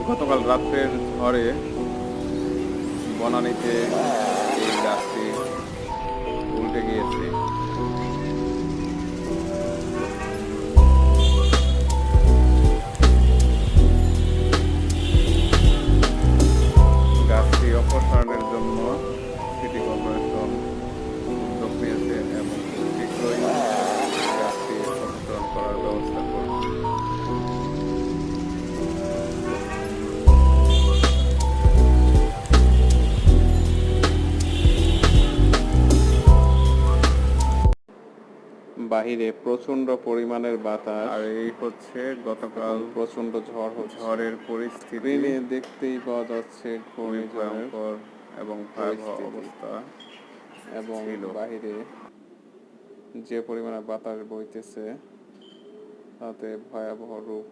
গতকাল রাত্রের ঝড়ে বনানীতে এই গাছটি উল্টে গিয়েছে। গাছটি অপসারণের জন্য সিটি কর্পোরেশন উদ্যোগ নিয়েছে এবং খুব শীঘ্রই গাছটি অপসারণ করার ব্যবস্থা করবে। বাহিরে প্রচন্ড পরিমাণের বাতাস, আর এই হচ্ছে গতকাল প্রচন্ড ঝড়ের পরিস্থিতি দেখতেই পাওয়া যাচ্ছে ভয়ঙ্কর এবং ভয়াবহ অবস্থা। এবং বাহিরে যে পরিমাণে বাতাস বইতেছে তাতে ভয়াবহ রূপ